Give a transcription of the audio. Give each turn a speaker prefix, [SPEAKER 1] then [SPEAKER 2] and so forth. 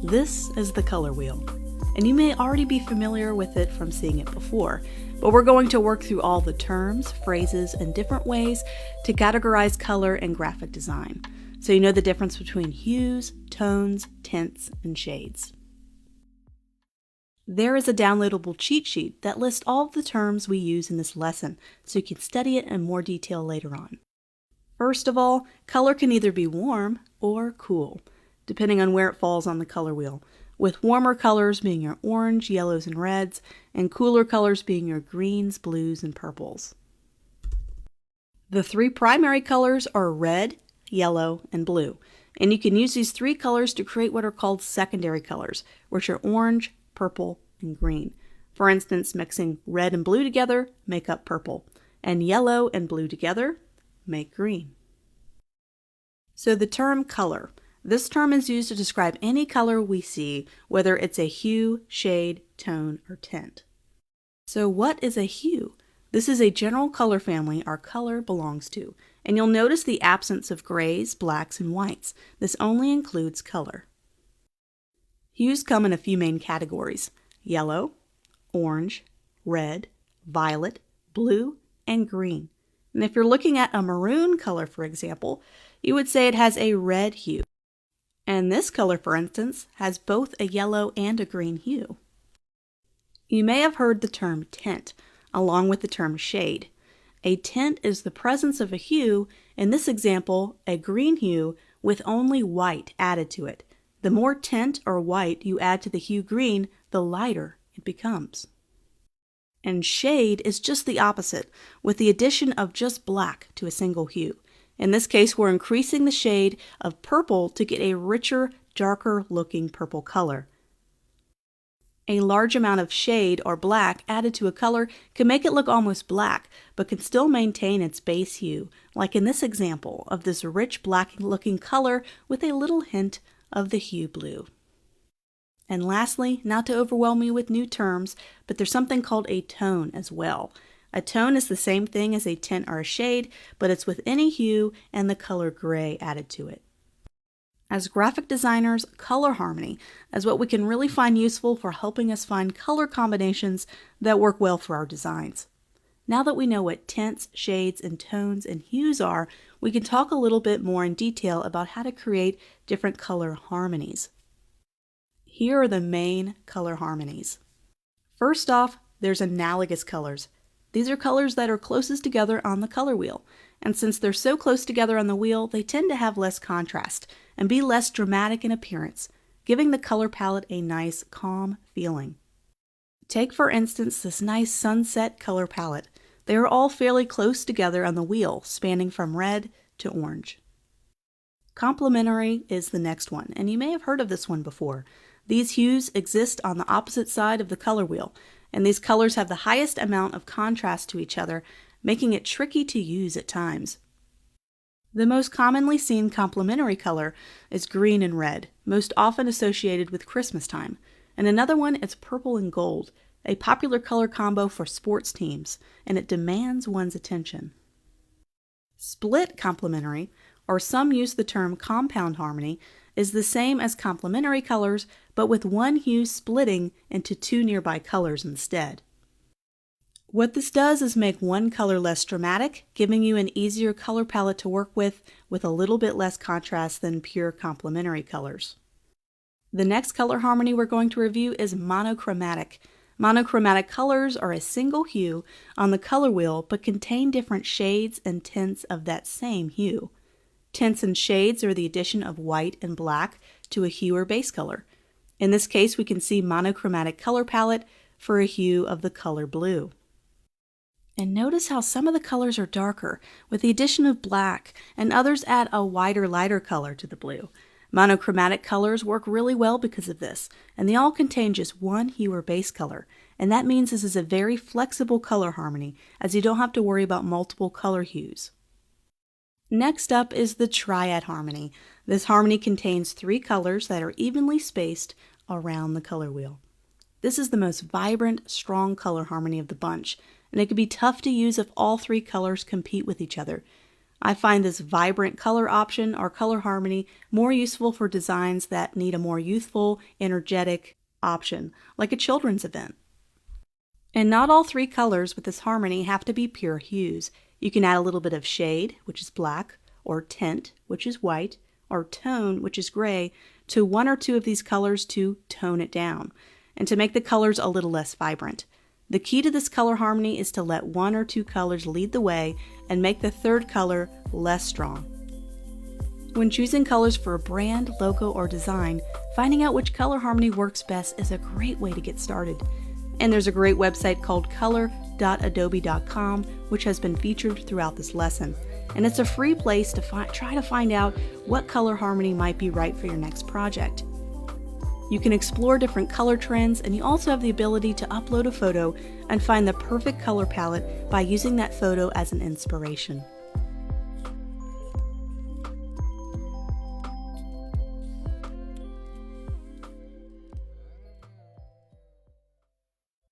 [SPEAKER 1] This is the color wheel, and you may already be familiar with it from seeing it before, but we're going to work through all the terms, phrases, and different ways to categorize color and graphic design, so you know the difference between hues, tones, tints, and shades. There is a downloadable cheat sheet that lists all of the terms we use in this lesson, so you can study it in more detail later on. First of all, color can either be warm or cool, depending on where it falls on the color wheel, with warmer colors being your orange, yellows, and reds, and cooler colors being your greens, blues, and purples. The three primary colors are red, yellow, and blue, and you can use these three colors to create what are called secondary colors, which are orange, purple, and green. For instance, mixing red and blue together make up purple, and yellow and blue together make green. So the term color. This term is used to describe any color we see, whether it's a hue, shade, tone, or tint. So what is a hue? This is a general color family our color belongs to, and you'll notice the absence of grays, blacks, and whites. This only includes color. Hues come in a few main categories: yellow, orange, red, violet, blue, and green. And if you're looking at a maroon color, for example, you would say it has a red hue. And this color, for instance, has both a yellow and a green hue. You may have heard the term tint, along with the term shade. A tint is the presence of a hue, in this example, a green hue with only white added to it. The more tint or white you add to the hue green, the lighter it becomes. And shade is just the opposite, with the addition of just black to a single hue. In this case, we're increasing the shade of purple to get a richer, darker looking purple color. A large amount of shade or black added to a color can make it look almost black, but can still maintain its base hue, like in this example of this rich black looking color with a little hint of the hue blue. And lastly, not to overwhelm you with new terms, but there's something called a tone as well. A tone is the same thing as a tint or a shade, but it's with any hue and the color gray added to it. As graphic designers, color harmony is what we can really find useful for helping us find color combinations that work well for our designs. Now that we know what tints, shades, and tones and hues are, we can talk a little bit more in detail about how to create different color harmonies. Here are the main color harmonies. First off, there's analogous colors. These are colors that are closest together on the color wheel, and since they're so close together on the wheel, they tend to have less contrast and be less dramatic in appearance, giving the color palette a nice, calm feeling. Take, for instance, this nice sunset color palette. They are all fairly close together on the wheel, spanning from red to orange. Complementary is the next one, and you may have heard of this one before. These hues exist on the opposite side of the color wheel, and these colors have the highest amount of contrast to each other, making it tricky to use at times. The most commonly seen complementary color is green and red, most often associated with Christmas time, and another one is purple and gold, a popular color combo for sports teams, and it demands one's attention. Split complementary, or some use the term compound harmony, is the same as complementary colors, but with one hue splitting into two nearby colors instead. What this does is make one color less dramatic, giving you an easier color palette to work with a little bit less contrast than pure complementary colors. The next color harmony we're going to review is monochromatic. Monochromatic colors are a single hue on the color wheel but contain different shades and tints of that same hue. Tints and shades are the addition of white and black to a hue or base color. In this case, we can see monochromatic color palette for a hue of the color blue. And notice how some of the colors are darker with the addition of black, and others add a wider, lighter color to the blue. Monochromatic colors work really well because of this, and they all contain just one hue or base color, and that means this is a very flexible color harmony, as you don't have to worry about multiple color hues. Next up is the triad harmony. This harmony contains three colors that are evenly spaced around the color wheel. This is the most vibrant, strong color harmony of the bunch, and it can be tough to use if all three colors compete with each other. I find this vibrant color option or color harmony more useful for designs that need a more youthful, energetic option, like a children's event. And not all three colors with this harmony have to be pure hues. You can add a little bit of shade, which is black, or tint, which is white, or tone, which is gray, to one or two of these colors to tone it down, and to make the colors a little less vibrant. The key to this color harmony is to let one or two colors lead the way and make the third color less strong. When choosing colors for a brand, logo, or design, finding out which color harmony works best is a great way to get started. And there's a great website called color.adobe.com, which has been featured throughout this lesson. And it's a free place to try to find out what color harmony might be right for your next project. You can explore different color trends, and you also have the ability to upload a photo and find the perfect color palette by using that photo as an inspiration.